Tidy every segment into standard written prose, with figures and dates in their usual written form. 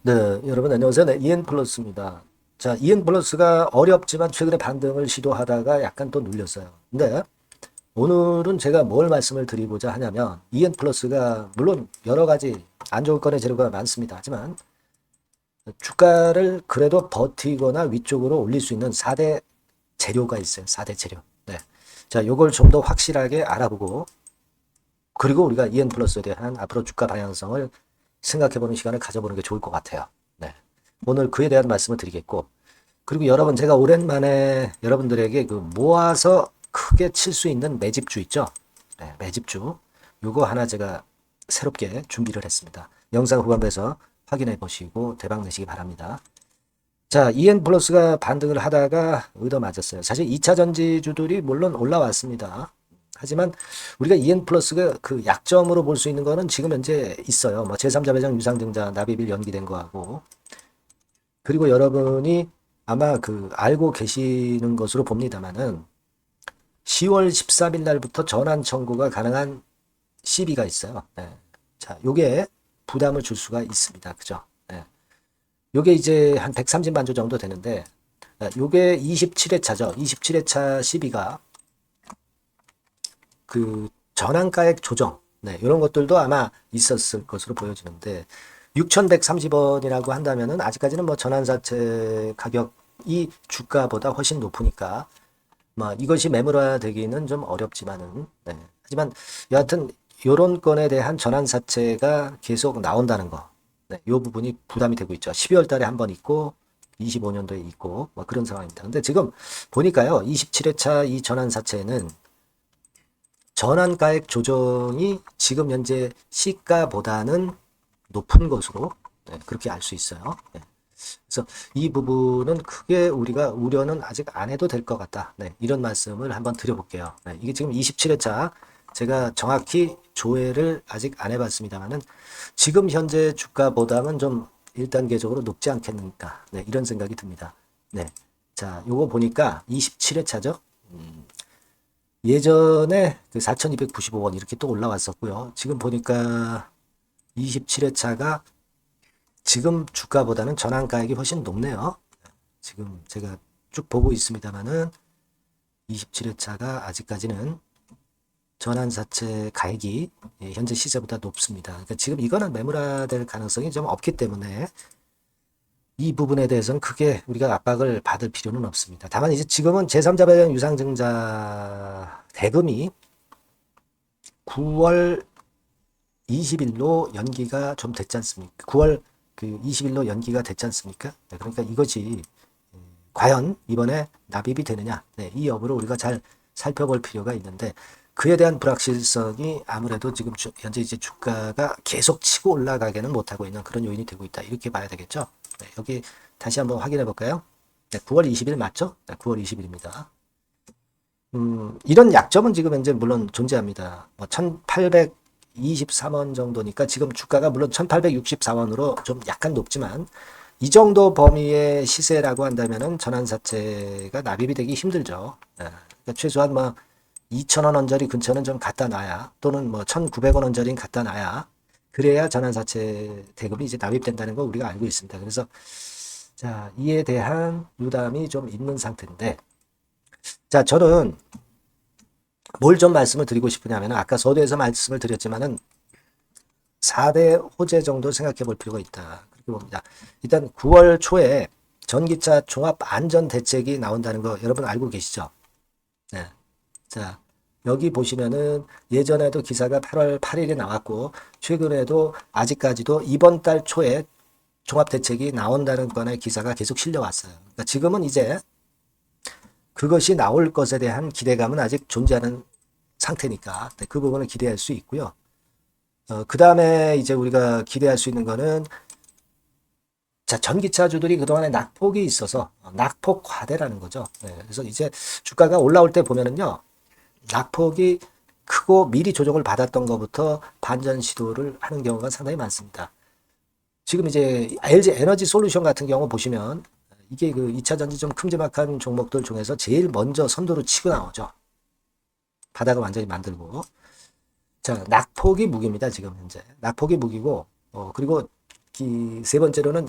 네, 여러분 안녕하세요. 네, 이엔플러스입니다. 자, 이엔플러스가 어렵지만 최근에 반등을 시도하다가 약간 또 눌렸어요. 근데 오늘은 제가 뭘 말씀을 드리고자 하냐면 이엔플러스가 물론 여러 가지 안 좋을 거의 재료가 많습니다. 하지만 주가를 그래도 버티거나 위쪽으로 올릴 수 있는 4대 재료가 있어요. 4대 재료. 네. 자, 요걸 좀 더 확실하게 알아보고 그리고 우리가 이엔플러스에 대한 앞으로 주가 방향성을 생각해보는 시간을 가져보는 게 좋을 것 같아요. 네. 오늘 그에 대한 말씀을 드리겠고, 그리고 여러분 제가 오랜만에 여러분들에게 그 모아서 크게 칠 수 있는 매집주 있죠? 네, 매집주. 요거 하나 제가 새롭게 준비를 했습니다. 영상 후반부에서 확인해 보시고 대박 내시기 바랍니다. 자, EN 플러스가 반등을 하다가 얻어맞았어요. 사실 2차 전지주들이 물론 올라왔습니다. 하지만 우리가 EN 플러스가 그 약점으로 볼 수 있는 거는 지금 현재 있어요. 뭐 제3자 배당 유상증자 납입일 연기된 거하고 그리고 여러분이 아마 그 알고 계시는 것으로 봅니다만은 10월 13일 날부터 전환 청구가 가능한 CB가 있어요. 네. 자, 요게 부담을 줄 수가 있습니다. 그죠? 네. 요게 이제 한 130만 주 정도 되는데 요게 27회차죠. 27회차 CB가 그 전환가액 조정 네, 이런 것들도 아마 있었을 것으로 보여지는데 6,130원이라고 한다면은 아직까지는 뭐 전환사채 가격이 주가보다 훨씬 높으니까 뭐 이것이 매물화되기는 좀 어렵지만은 네. 하지만 여하튼 요런 건에 대한 전환사채가 계속 나온다는 거. 네, 요 부분이 부담이 되고 있죠. 12월 달에 한 번 있고 25년도에 있고 뭐 그런 상황입니다. 근데 지금 보니까요. 27회차 이 전환사채는 전환가액 조정이 지금 현재 시가보다는 높은 것으로 네, 그렇게 알 수 있어요. 네. 그래서 이 부분은 크게 우리가 우려는 아직 안 해도 될 것 같다. 네, 이런 말씀을 한번 드려볼게요. 네, 이게 지금 27회차 제가 정확히 조회를 아직 안 해봤습니다만은 지금 현재 주가보다는 좀 1단계적으로 높지 않겠는가. 네, 이런 생각이 듭니다. 네, 자, 요거 보니까 27회차죠. 예전에 그 4,295원 이렇게 또 올라왔었고요. 지금 보니까 27회차가 지금 주가보다는 전환가액이 훨씬 높네요. 지금 제가 쭉 보고 있습니다만은 27회차가 아직까지는 전환사채 가액이 현재 시세보다 높습니다. 그러니까 지금 이거는 매물화될 가능성이 좀 없기 때문에 이 부분에 대해서는 크게 우리가 압박을 받을 필요는 없습니다. 다만 이제 지금은 제3자 배당 유상증자 대금이 9월 20일로 연기가 좀 됐지 않습니까? 9월 그 20일로 연기가 됐지 않습니까? 네, 그러니까 이것이 과연 이번에 납입이 되느냐, 네, 이 여부를 우리가 잘 살펴볼 필요가 있는데 그에 대한 불확실성이 아무래도 지금 현재 이제 주가가 계속 치고 올라가게는 못하고 있는 그런 요인이 되고 있다. 이렇게 봐야 되겠죠. 네, 여기 다시 한번 확인해 볼까요? 네, 9월 20일 맞죠? 네, 9월 20일입니다. 이런 약점은 지금 현재 물론 존재합니다. 뭐 1823원 정도니까 지금 주가가 물론 1864원으로 좀 약간 높지만 이 정도 범위의 시세라고 한다면은 전환사채가 납입이 되기 힘들죠. 예. 그러니까 최소한 뭐 2,000원 언저리 근처는 좀 갖다 놔야 또는 뭐 1,900원 언저리는 갖다 놔야 그래야 전환사채 대금이 이제 납입된다는 거 우리가 알고 있습니다. 그래서 자, 이에 대한 부담이 좀 있는 상태인데 자, 저는 뭘 좀 말씀을 드리고 싶으냐면 아까 서두에서 말씀을 드렸지만은 4대 호재 정도 생각해 볼 필요가 있다. 그렇게 봅니다. 일단 9월 초에 전기차 종합 안전 대책이 나온다는 거 여러분 알고 계시죠? 네. 자, 여기 보시면은 예전에도 기사가 8월 8일에 나왔고 최근에도 아직까지도 이번 달 초에 종합 대책이 나온다는 건의 기사가 계속 실려왔어요. 그러니까 지금은 이제 그것이 나올 것에 대한 기대감은 아직 존재하는 상태니까 네, 그 부분을 기대할 수 있고요. 그 다음에 이제 우리가 기대할 수 있는 거는 자, 전기차주들이 그동안에 낙폭이 있어서 낙폭 과대라는 거죠. 네, 그래서 이제 주가가 올라올 때 보면은요, 낙폭이 크고 미리 조정을 받았던 것부터 반전 시도를 하는 경우가 상당히 많습니다. 지금 이제 LG 에너지 솔루션 같은 경우 보시면 이게 그 2차 전지 좀 큼지막한 종목들 중에서 제일 먼저 선두로 치고 나오죠. 바닥을 완전히 만들고. 자, 낙폭이 무기입니다. 지금 현재. 낙폭이 무기고, 그리고 세 번째로는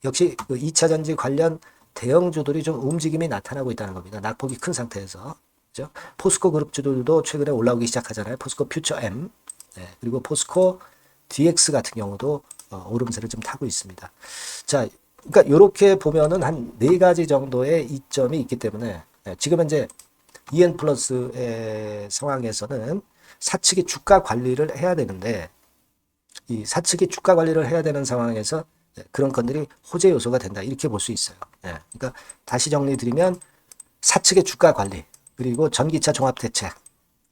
역시 그 2차 전지 관련 대형주들이 좀 움직임이 나타나고 있다는 겁니다. 낙폭이 큰 상태에서. 그죠? 포스코 그룹주들도 최근에 올라오기 시작하잖아요. 포스코 퓨처 M, 네, 그리고 포스코 DX 같은 경우도 오름세를 좀 타고 있습니다. 자, 그러니까 이렇게 보면은 한 4가지 정도의 이점이 있기 때문에 지금 현재 EN 플러스의 상황에서는 사측이 주가 관리를 해야 되는데 이 사측이 주가 관리를 해야 되는 상황에서 그런 건들이 호재 요소가 된다 이렇게 볼 수 있어요. 그러니까 다시 정리 드리면 사측의 주가 관리 그리고 전기차 종합 대책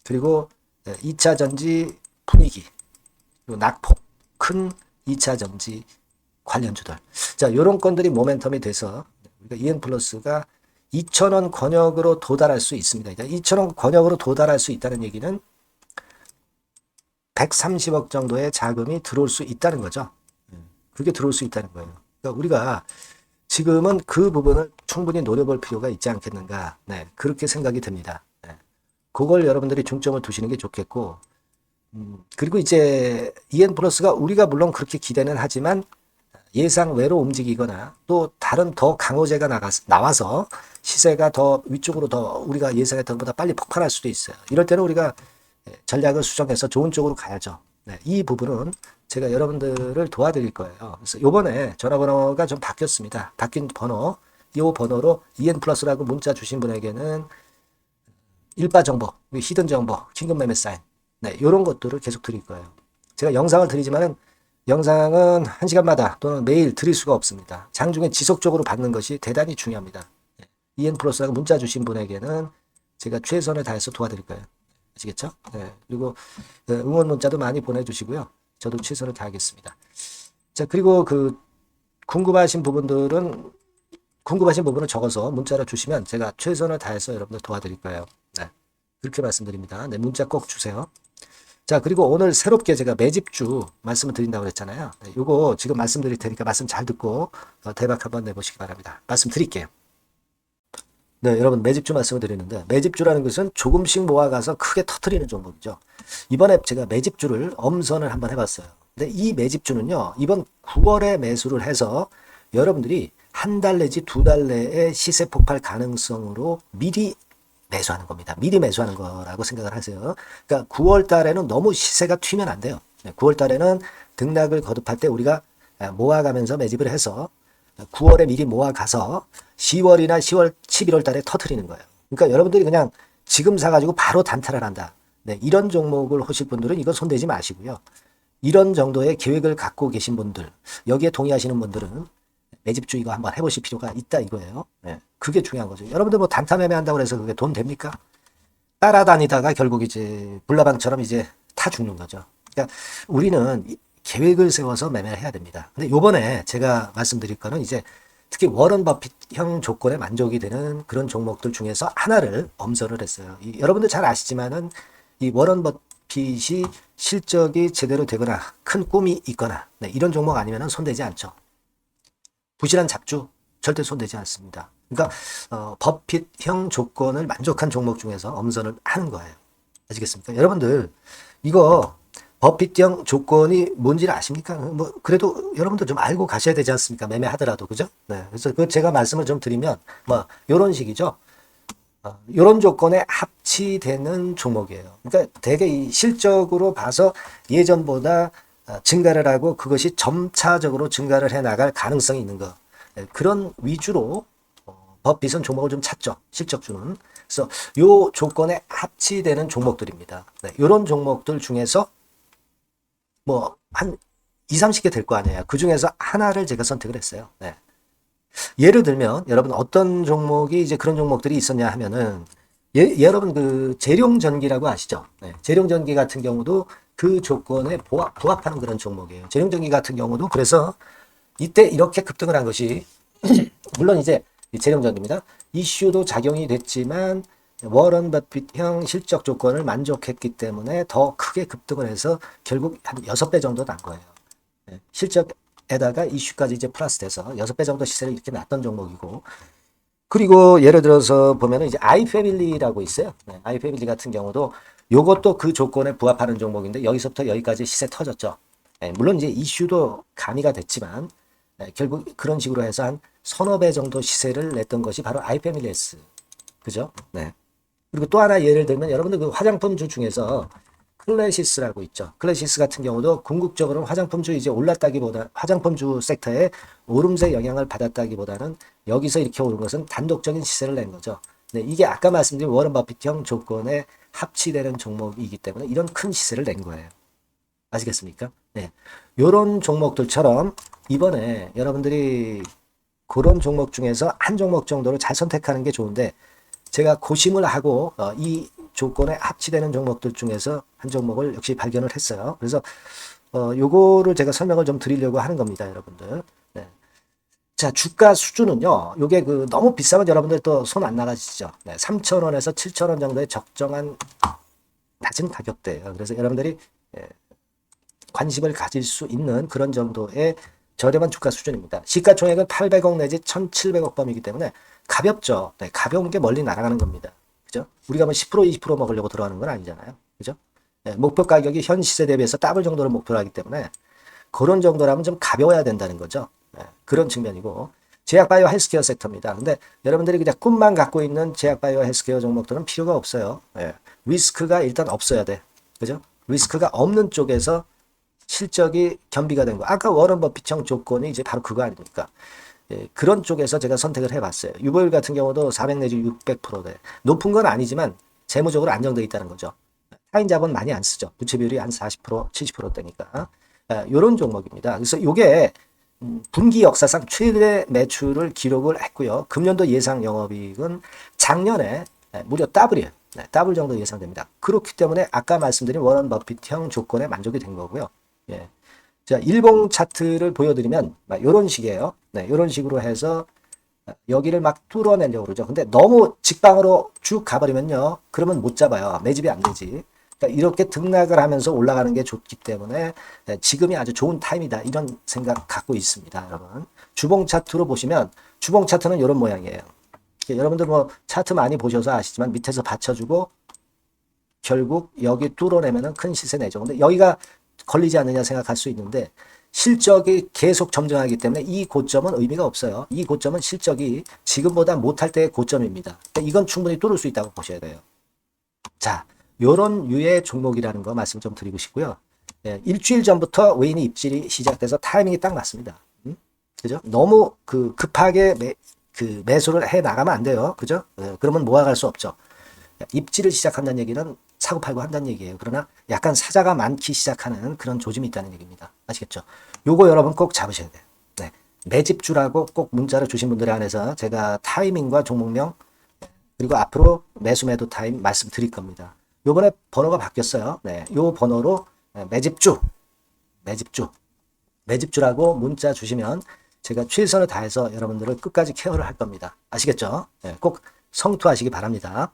그리고 2차 전지 분위기 그리고 낙폭 큰 2차 전지 관련주들. 자, 이런 건들이 모멘텀이 돼서 우리가 EN 플러스가 2,000원 권역으로 도달할 수 있습니다. 2,000원 권역으로 도달할 수 있다는 얘기는 130억 정도의 자금이 들어올 수 있다는 거죠. 그게 들어올 수 있다는 거예요. 그러니까 우리가 지금은 그 부분을 충분히 노려볼 필요가 있지 않겠는가. 네, 그렇게 생각이 듭니다. 네, 그걸 여러분들이 중점을 두시는 게 좋겠고, 그리고 이제 EN 플러스가 우리가 물론 그렇게 기대는 하지만 예상 외로 움직이거나 또 다른 더 강호재가 나와서 시세가 더 위쪽으로 더 우리가 예상했던 것보다 빨리 폭발할 수도 있어요. 이럴 때는 우리가 전략을 수정해서 좋은 쪽으로 가야죠. 네, 이 부분은 제가 여러분들을 도와드릴 거예요. 그래서 요번에 전화번호가 좀 바뀌었습니다. 바뀐 번호, 이 번호로 EN 플러스라고 문자 주신 분에게는 일바 정보, 히든 정보, 긴급 매매 사인, 네, 이런 것들을 계속 드릴 거예요. 제가 영상을 드리지만은 영상은 1시간마다 또는 매일 드릴 수가 없습니다. 장중에 지속적으로 받는 것이 대단히 중요합니다. EN 플러스라고 문자 주신 분에게는 제가 최선을 다해서 도와드릴 거예요. 아시겠죠? 네. 그리고 응원 문자도 많이 보내주시고요. 저도 최선을 다하겠습니다. 자, 그리고 궁금하신 부분은 적어서 문자로 주시면 제가 최선을 다해서 여러분들 도와드릴 거예요. 네. 그렇게 말씀드립니다. 네, 문자 꼭 주세요. 자, 그리고 오늘 새롭게 제가 매집주 말씀을 드린다고 그랬잖아요. 네, 요거 지금 말씀드릴 테니까 말씀 잘 듣고 대박 한번 내보시기 바랍니다. 말씀 드릴게요. 네, 여러분 매집주 말씀을 드리는데 매집주라는 것은 조금씩 모아가서 크게 터트리는 종목이죠. 이번에 제가 매집주를 엄선을 한번 해봤어요. 근데 이 매집주는요, 이번 9월에 매수를 해서 여러분들이 한 달 내지 2달 내에 시세 폭발 가능성으로 미리 매수하는 겁니다. 미리 매수하는 거라고 생각을 하세요. 그러니까 9월 달에는 너무 시세가 튀면 안 돼요. 9월 달에는 등락을 거듭할 때 우리가 모아가면서 매집을 해서 9월에 미리 모아가서 10월이나 10월, 11월 달에 터트리는 거예요. 그러니까 여러분들이 그냥 지금 사가지고 바로 단타를 한다. 네, 이런 종목을 하실 분들은 이건 손대지 마시고요. 이런 정도의 계획을 갖고 계신 분들, 여기에 동의하시는 분들은 매집주 이거 한번 해보실 필요가 있다 이거예요. 네, 그게 중요한 거죠. 여러분들 뭐 단타 매매한다고 해서 그게 돈 됩니까? 따라다니다가 결국 이제 불나방처럼 이제 타 죽는 거죠. 그러니까 우리는 계획을 세워서 매매를 해야 됩니다. 근데 요번에 제가 말씀드릴 거는 이제 특히 워런 버핏형 조건에 만족이 되는 그런 종목들 중에서 하나를 엄선을 했어요. 여러분들 잘 아시지만은 이 워런 버핏이 실적이 제대로 되거나 큰 꿈이 있거나 네, 이런 종목 아니면은 손대지 않죠. 부실한 잡주 절대 손대지 않습니다. 그러니까 버핏형 조건을 만족한 종목 중에서 엄선을 하는 거예요. 아시겠습니까? 여러분들 이거 버핏형 조건이 뭔지를 아십니까? 뭐 그래도 여러분들 좀 알고 가셔야 되지 않습니까? 매매하더라도 그죠? 네, 그래서 제가 말씀을 좀 드리면 뭐 이런 식이죠. 이런 조건에 합치되는 종목이에요. 그러니까 되게 이 실적으로 봐서 예전보다 증가를 하고 그것이 점차적으로 증가를 해 나갈 가능성이 있는 거. 네, 그런 위주로 버핏은 종목을 좀 찾죠. 실적주는. 그래서 요 조건에 합치되는 종목들입니다. 네, 이런 종목들 중에서 뭐 한 2, 30개 될 거 아니에요. 그 중에서 하나를 제가 선택을 했어요. 네. 예를 들면 여러분 어떤 종목이 이제 그런 종목들이 있었냐 하면은 여러분 그 재룡전기라고 아시죠? 네. 재룡전기 같은 경우도 그 조건에 부합하는 그런 종목이에요. 재룡전기 같은 경우도 그래서 이때 이렇게 급등을 한 것이 물론 이제 재룡전기입니다. 이슈도 작용이 됐지만 워런 버핏형 실적 조건을 만족했기 때문에 더 크게 급등을 해서 결국 한 6배 정도 난 거예요. 실적에다가 이슈까지 이제 플러스 돼서 6배 정도 시세를 이렇게 놨던 종목이고, 그리고 예를 들어서 보면은 이제 아이패밀리라고 있어요. 아이패밀리 같은 경우도 요것도 그 조건에 부합하는 종목인데 여기서부터 여기까지 시세 터졌죠. 물론 이제 이슈도 가미가 됐지만 결국 그런 식으로 해서 한 서너 배 정도 시세를 냈던 것이 바로 아이패밀리에스. 그죠? 네. 그리고 또 하나 예를 들면 여러분들 그 화장품주 중에서 클래시스라고 있죠. 클래시스 같은 경우도 궁극적으로는 화장품주 이제 올랐다기보다 화장품주 섹터에 오름세 영향을 받았다기보다는 여기서 이렇게 오른 것은 단독적인 시세를 낸 거죠. 네, 이게 아까 말씀드린 워런 버핏형 조건에 합치되는 종목이기 때문에 이런 큰 시세를 낸 거예요. 아시겠습니까? 네. 요런 종목들처럼 이번에 여러분들이 그런 종목 중에서 한 종목 정도를 잘 선택하는 게 좋은데 제가 고심을 하고 이 조건에 합치되는 종목들 중에서 한 종목을 역시 발견을 했어요. 그래서 요거를 제가 설명을 좀 드리려고 하는 겁니다, 여러분들. 네. 자, 주가 수준은요. 요게 그 너무 비싸면 여러분들 또 손 안 나가시죠. 네, 3,000원에서 7,000원 정도의 적정한 낮은 가격대예요. 그래서 여러분들이 관심을 가질 수 있는 그런 정도의 저렴한 주가 수준입니다. 시가총액은 800억 내지 1,700억 범위이기 때문에 가볍죠. 네, 가벼운 게 멀리 날아가는 겁니다. 그죠? 우리가 뭐 10% 20% 먹으려고 들어가는 건 아니잖아요. 그죠? 네, 목표 가격이 현 시세 대비해서 더블 정도를 목표로 하기 때문에 그런 정도라면 좀 가벼워야 된다는 거죠. 네, 그런 측면이고 제약바이오 헬스케어 섹터입니다. 근데 여러분들이 그냥 꿈만 갖고 있는 제약바이오 헬스케어 종목들은 필요가 없어요. 네, 리스크가 일단 없어야 돼. 그죠? 리스크가 없는 쪽에서 실적이 겸비가 된 거. 아까 워런 버핏형 조건이 이제 바로 그거 아닙니까? 예, 그런 쪽에서 제가 선택을 해봤어요. 유보율 같은 경우도 400 내지 600%대. 높은 건 아니지만 재무적으로 안정되어 있다는 거죠. 타인 자본 많이 안 쓰죠. 부채 비율이 한 40%, 70%대니까. 이런 종목입니다. 그래서 이게 분기 역사상 최대 매출을 기록을 했고요. 금년도 예상 영업이익은 작년에 무려 더블이에요. 네, 더블 정도 예상됩니다. 그렇기 때문에 아까 말씀드린 워런 버핏형 조건에 만족이 된 거고요. 예. 자, 일봉 차트를 보여드리면 이런 식이에요. 네, 이런 식으로 해서 여기를 막 뚫어내려고 그러죠. 근데 너무 직방으로 쭉 가버리면요. 그러면 못 잡아요. 매집이 안 되지. 그러니까 이렇게 등락을 하면서 올라가는 게 좋기 때문에 지금이 아주 좋은 타임이다. 이런 생각 갖고 있습니다. 여러분. 주봉 차트로 보시면 주봉 차트는 이런 모양이에요. 여러분들 뭐 차트 많이 보셔서 아시지만 밑에서 받쳐주고 결국 여기 뚫어내면은 큰 시세 내죠. 근데 여기가 걸리지 않느냐 생각할 수 있는데 실적이 계속 점증하기 때문에 이 고점은 의미가 없어요. 이 고점은 실적이 지금보다 못할 때의 고점입니다. 그러니까 이건 충분히 뚫을 수 있다고 보셔야 돼요. 자, 요런 유의 종목이라는 거 말씀 좀 드리고 싶고요. 예, 일주일 전부터 외인이 입질이 시작돼서 타이밍이 딱 맞습니다. 그죠? 너무 급하게 매수를 해 나가면 안 돼요. 그죠? 예, 그러면 모아갈 수 없죠. 입지를 시작한다는 얘기는 사고 팔고 한다는 얘기예요. 그러나 약간 사자가 많기 시작하는 그런 조짐이 있다는 얘기입니다. 아시겠죠? 요거 여러분 꼭 잡으셔야 돼요. 네. 매집주라고 꼭 문자를 주신 분들에 한해서 제가 타이밍과 종목명 그리고 앞으로 매수 매도 타임 말씀드릴 겁니다. 요번에 번호가 바뀌었어요. 네. 요 번호로 매집주라고 문자 주시면 제가 최선을 다해서 여러분들을 끝까지 케어를 할 겁니다. 아시겠죠? 네. 꼭 성투하시기 바랍니다.